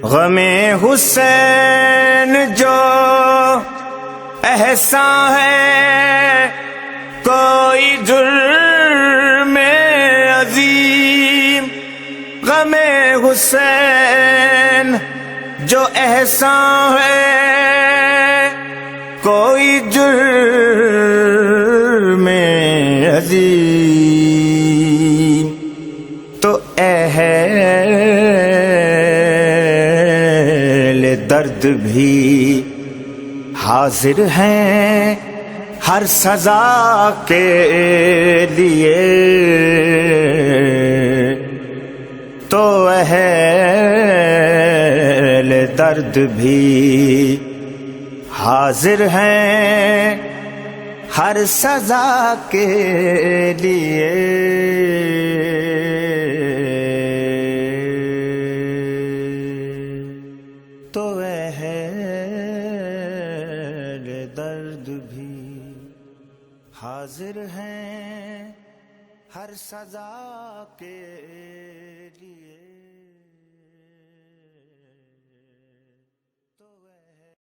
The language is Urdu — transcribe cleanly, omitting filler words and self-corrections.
غم حسین جو احسان ہے کوئی جرم عظیم، غم حسین جو احسان ہے کوئی جرم عظیم، تو اہل درد بھی حاضر ہیں ہر سزا کے لیے، تو اہل درد بھی حاضر ہیں ہر سزا کے لیے، تو اہل درد بھی حاضر ہیں ہر سزا کے لیے۔